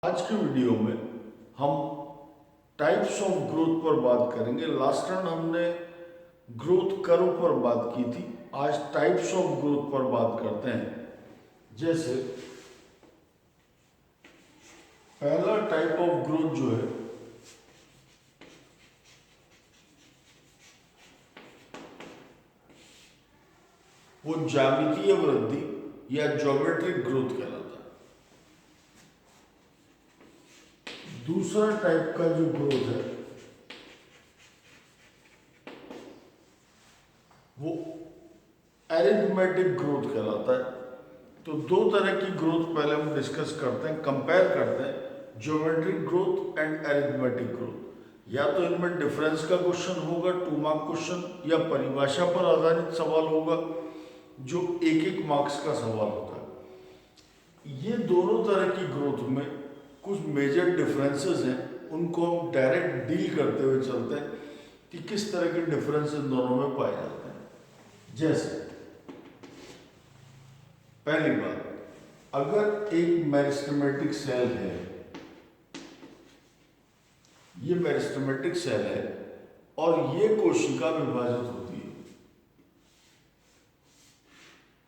आज के वीडियो में हम टाइप्स ऑफ ग्रोथ पर बात करेंगे। लास्ट टाइम हमने ग्रोथ कर्व पर बात की थी। आज टाइप्स ऑफ ग्रोथ पर बात करते हैं। जैसे पहला टाइप ऑफ ग्रोथ जो है वो ज्यामितीय वृद्धि या ज्योमेट्रिक ग्रोथ कहलाता है। दूसरा टाइप का जो ग्रोथ है वो एरिथमेटिक ग्रोथ कहलाता है। तो दो तरह की ग्रोथ पहले हम डिस्कस करते हैं, कंपेयर करते हैं, geometric growth and arithmetic growth. या तो इनमें डिफरेंस का क्वेश्चन होगा, 2 मार्क क्वेश्चन, या परिभाषा पर आधारित सवाल होगा जो 1-1 मार्क्स का सवाल होता है। ये दोनों तरह की ग्रोथ में कुछ मेजर डिफरेंसेस हैं, उनको हम डायरेक्ट डील करते हुए चलते हैं कि किस तरह के डिफरेंस इन दोनों में पाए जाते हैं। जैसे पहली बात, अगर एक मेरिस्टेमेटिक सेल है, ये मेरिस्टेमेटिक सेल है और ये कोशिका विभाजित होती है,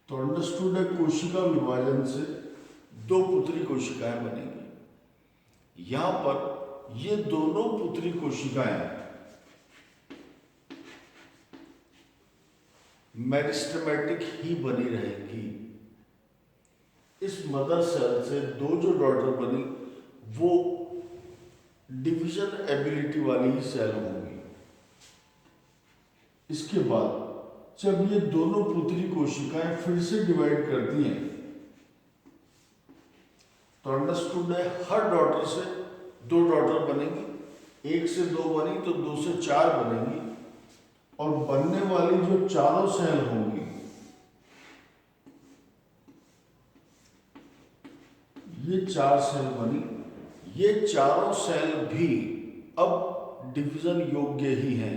तो अंडरस्टूड है कोशिका विभाजन से 2 पुत्री कोशिकाएं बनेंगी। यहां पर ये दोनों पुत्री कोशिकाएं मेरिस्टेमेटिक ही बनी रहेंगी। इस मदर सेल से 2 जो डॉटर बनी वो डिवीजन एबिलिटी वाली ही सेल होंगी। इसके बाद जब ये दोनों पुत्री कोशिकाएं फिर से डिवाइड करती हैं तो अंडरस्टूड है हर डॉटर से 2 डॉटर बनेंगी। 1 से 2 बनी तो 2 से 4 बनेंगी, और बनने वाली जो चारों सेल होंगी ये 4 सेल बनी। ये चारों सेल भी अब डिवीजन योग्य ही हैं,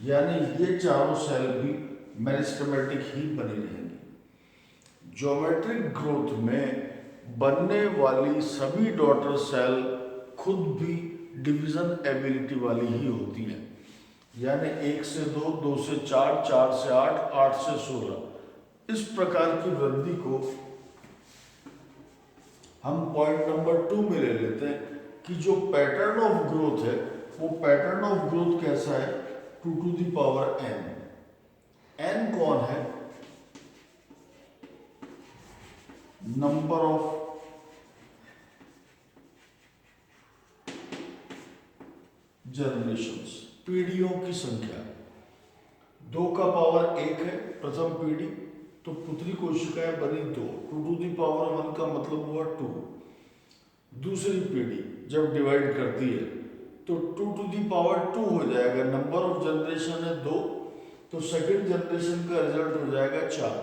यानी ये चारों सेल भी मेरिस्टेमेटिक ही बनी रहेंगी। ज्योमेट्रिक ग्रोथ में बनने वाली सभी डॉटर सेल खुद भी डिवीजन एबिलिटी वाली ही होती हैं, यानी 1 से 2, 2 से 4, 4 से 8, 8 से 16। इस प्रकार की वृद्धि को हम पॉइंट नंबर 2 में ले लेते हैं कि जो पैटर्न ऑफ ग्रोथ है वो पैटर्न ऑफ ग्रोथ कैसा है, 2 to the power n। n कौन है? नंबर ऑफ जनरेशंस, पीढ़ियों की संख्या। 2 का पावर 1 है प्रथम पीढ़ी, तो पुत्री कोशिकाएं बनी 2, 2 टू दी पावर 1 का मतलब हुआ 2। दूसरी पीढ़ी जब डिवाइड करती है तो 2 टू दी पावर 2 हो जाएगा। नंबर ऑफ जनरेशन है 2, तो सेकंड जनरेशन का रिजल्ट हो जाएगा 4।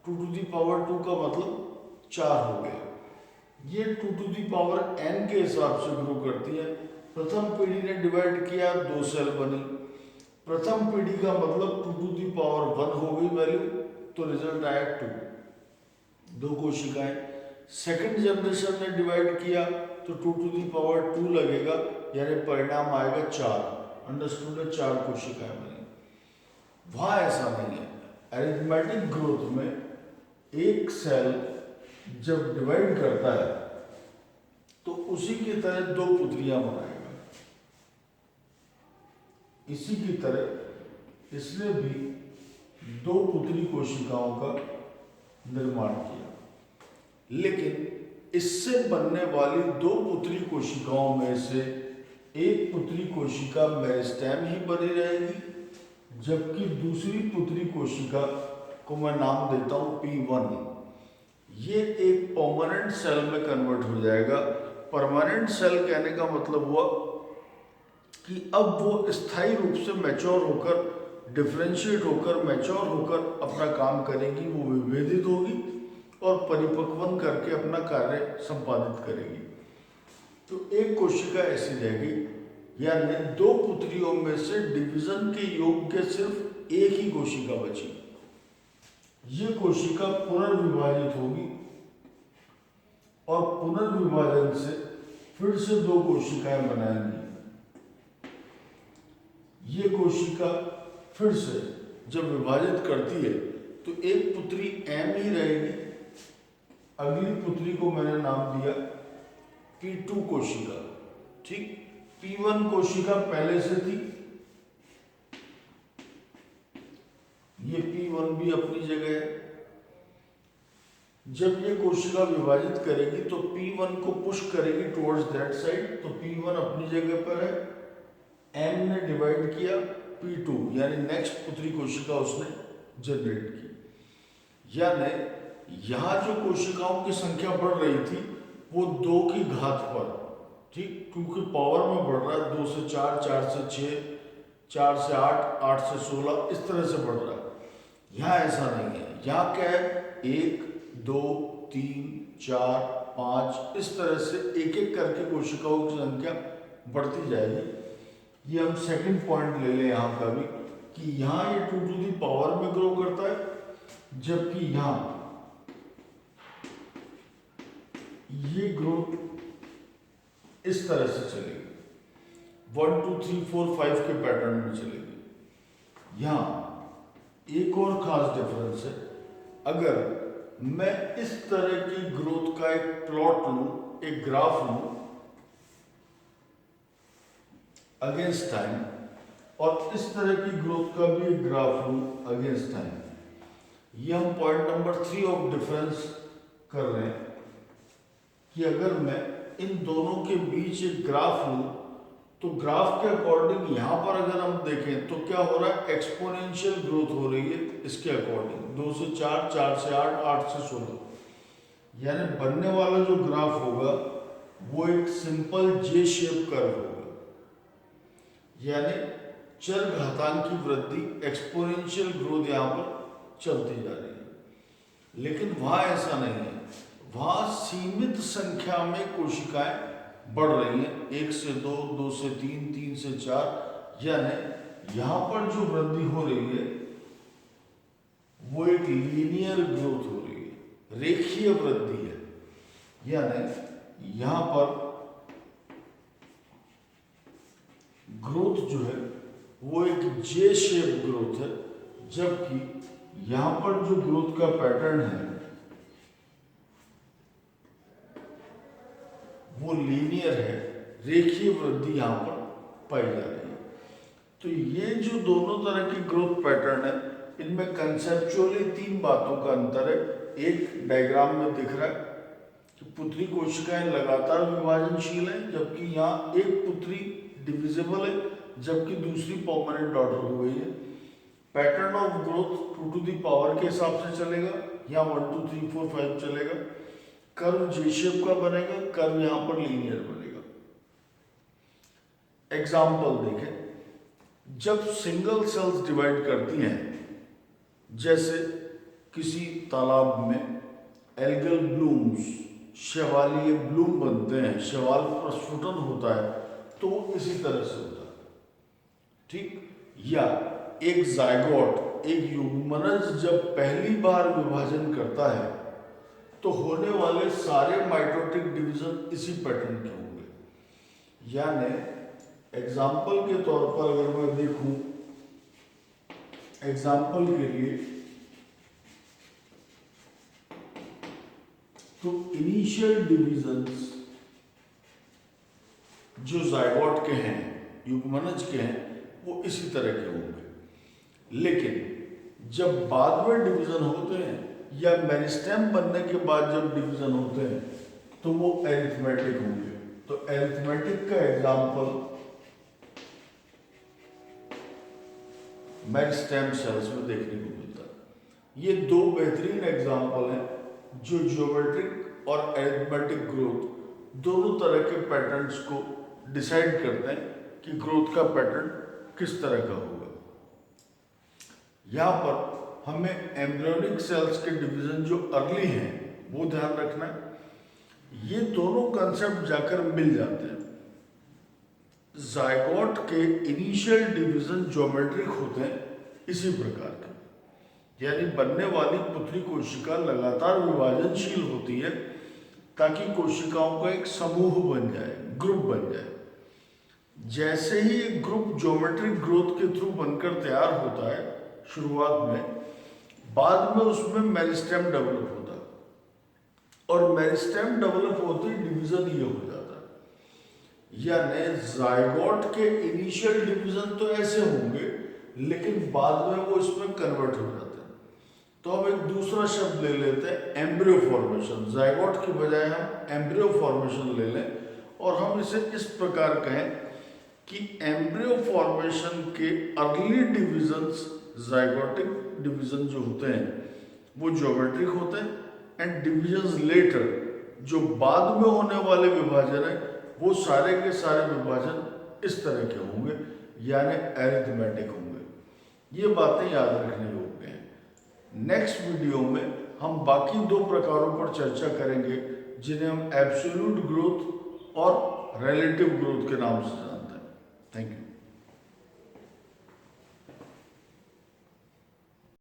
2 टू दी पावर 2 का मतलब 4 हो गया। ये 2 टू दी पावर n के हिसाब से ग्रो करती है। प्रथम पीढ़ी ने डिवाइड किया, 2 सेल बनी। प्रथम पीढ़ी का मतलब 2 टू दी पावर 1 हो गई वैल्यू, तो रिजल्ट आया 2 कोशिकाएं। सेकंड जनरेशन ने डिवाइड किया तो 2 टू दी पावर 2 लगेगा, यानी परिणाम आएगा 4। अंडरस्टूड है, 4 कोशिकाएं बनी। वहां ऐसा नहीं है। अरिथमेटिक ग्रोथ में एक सेल जब डिवाइड करता है तो उसी की तरह 2 पुत्रियां बनाएगा। इसी की तरह इसने भी 2 पुत्री कोशिकाओं का निर्माण किया, लेकिन इससे बनने वाली 2 पुत्री कोशिकाओं में से एक पुत्री कोशिका मेरिस्टेम ही बनी रहेगी, जबकि दूसरी पुत्री कोशिका को मैं नाम देता हूं P1। ये एक परमानेंट सेल में कन्वर्ट हो जाएगा। परमानेंट सेल कहने का मतलब हुआ कि अब वो स्थायी रूप से मैच्योर होकर, डिफरेंशिएट होकर, मैच्योर होकर अपना काम करेगी, वो विभेदित होगी और परिपक्वन करके अपना कार्य संपादित करेगी। तो एक कोशिका ऐसी रहेगी, यानी 2 पुत्रियों में से डिवीजन के योग्य सिर्फ एक ही कोशिका बची। ये कोशिका पुनर्विभाजित होगी और पुनर्विभाजन से फिर से दो कोशिकाएं बनाएंगी। ये कोशिका फिर से जब विभाजित करती है तो एक पुत्री एम ही रहेगी, अगली पुत्री को मैंने नाम दिया P2 कोशिका। ठीक, P1 कोशिका पहले से थी, ये P1 भी अपनी जगह है। जब ये कोशिका विभाजित करेगी तो P1 को पुश करेगी टुवर्ड्स दैट साइड, तो P1 अपनी जगह पर है, M ने डिवाइड किया P2 यानी नेक्स्ट पुत्री कोशिका उसने जनरेट की। यानी यहाँ जो कोशिकाओं की संख्या बढ़ रही थी वो 2 की घात पर, ठीक, 2 की पावर में बढ़ रहा है, 2 से 4, 4 से 6, 4 से 8, 8 से 16, इस तरह से बढ़ रहा है। यहाँ ऐसा नहीं है, यहाँ क्या है, 1 2 3 4 5 इस तरह से एक एक करके कोशिकाओं की संख्या बढ़ती जाएगी। ये हम सेकंड पॉइंट ले लें यहाँ का भी कि यहाँ ये 2 टू दी पावर में ग्रो करता है, जबकि यहाँ ये ग्रोथ इस तरह से चलेगी, 1 2 3 4 5 के पैटर्न में चलेगी। यहाँ एक और खास डिफरेंस है, अगर मैं इस तरह की ग्रोथ का एक प्लॉट लूं, एक ग्राफ लूं अगेंस्ट टाइम, और इस तरह की ग्रोथ का भी एक ग्राफ लूं अगेंस्ट टाइम, ये हम पॉइंट नंबर 3 ऑफ डिफरेंस कर रहे हैं कि अगर मैं इन दोनों के बीच एक ग्राफ लूं तो ग्राफ के अकॉर्डिंग यहां पर अगर हम देखें तो क्या हो रहा है, एक्सपोनेंशियल ग्रोथ हो रही है इसके अकॉर्डिंग, 2 से 4, 4 से 8, 8 से 16, यानी बनने वाला जो ग्राफ होगा वो एक सिंपल जे शेप कर्व होगा, यानी चर घातांक की वृद्धि, एक्सपोनेंशियल ग्रोथ यहां पर चलती जा रही है। लेकिन वहां ऐसा नहीं है, वहां सीमित संख्या में कोशिकाएं बढ़ रही हैं, 1 से 2, 2 से 3, 3 से 4, यानी यहां पर जो वृद्धि हो रही है वो एक लीनियर ग्रोथ हो रही है, रेखीय वृद्धि है, यानी यहां पर ग्रोथ जो है वो एक जे शेप ग्रोथ है, जबकि यहां पर जो ग्रोथ का पैटर्न है वो लीनियर है, रेखीय वृद्धि यहां पर पाई जा रही है। तो ये जो दोनों तरह की ग्रोथ पैटर्न है, इनमें कंसेप्चुअली 3 बातों का अंतर है। एक डायग्राम में दिख रहा है कि पुत्री कोशिकाएं लगातार विभाजनशील है, जबकि यहाँ एक पुत्री डिविजिबल है, जबकि दूसरी परमानेंट डॉटर हो गई है। Pattern of growth 2 to the power के हिसाब से चलेगा, यहाँ 1 2 3 4 5 चलेगा, कर्व जे शेप का बनेगा, कर्व यहां पर लीनियर बनेगा। एग्जाम्पल देखें, जब सिंगल सेल्स डिवाइड करती हैं, जैसे किसी तालाब में एल्गल ब्लूम्स, शैवालीय ब्लूम बनते हैं, शैवाल प्रस्फुटन होता है, तो इसी तरह से होता है, ठीक। या एक जायगोट, एक युग्मनज जब पहली बार विभाजन करता है तो होने वाले सारे माइटोटिक डिवीजन इसी पैटर्न के होंगे। यानी एग्जाम्पल के तौर पर अगर मैं देखूं, एग्जाम्पल के लिए, तो इनिशियल डिवीजन्स जो जायगोट के हैं, युग्मनज के हैं, वो इसी तरह के होंगे। लेकिन जब बाद में डिवीजन होते हैं या मेरिस्टेम बनने के बाद जब डिवीजन होते हैं तो वो एरिथमेटिक होंगे। तो एरिथमेटिक का एग्जाम्पल मेरिस्टेम सेल्स में देखने को मिलता है। ये 2 बेहतरीन एग्जाम्पल हैं जो जियोमेट्रिक और एरिथमेटिक ग्रोथ दोनों तरह के पैटर्न्स को डिसाइड करते हैं कि ग्रोथ का पैटर्न किस तरह का होगा। यहाँ पर हमें एम्ब्रियोनिक सेल्स के डिवीजन जो अर्ली हैं वो ध्यान रखना है। ये दोनों कंसेप्ट जाकर मिल जाते हैं। जायगोट के इनिशियल डिवीजन ज्योमेट्रिक होते हैं इसी प्रकार के, यानी बनने वाली पुत्री कोशिका लगातार विभाजनशील होती है ताकि कोशिकाओं का एक समूह बन जाए, जैसे ही एक ग्रुप ज्योमेट्रिक ग्रोथ के थ्रू बनकर तैयार होता है शुरुआत में, बाद में उसमें मेरिस्टेम डेवलप होता है और मेरिस्टेम डेवलप होते ही डिवीजन ये हो जाता है। यानी जायगोट के इनिशियल डिवीजन तो ऐसे होंगे, लेकिन बाद में वो इसमें कन्वर्ट हो जाते हैं। तो हम एक दूसरा शब्द ले लेते हैं, एम्ब्रियो फॉर्मेशन। जायगोट की बजाय हम एम्ब्रियो फॉर्मेशन ले लें और हम इसे इस प्रकार कहें कि एम्ब्रियो फॉर्मेशन के अर्ली डिविजन्स, जायगोटिक डिवीजन जो होते हैं वो ज्योमेट्रिक होते हैं, एंड डिविजन्स लेटर जो बाद में होने वाले विभाजन है वो सारे के सारे विभाजन इस तरह के होंगे, यानी अरिथमेटिक होंगे। ये बातें याद रखने योग्य हैं। नेक्स्ट वीडियो में हम बाकी दो प्रकारों पर चर्चा करेंगे जिन्हें हम एब्सोल्यूट ग्रोथ और रिलेटिव ग्रोथ के नाम से जानते हैं। Thank you.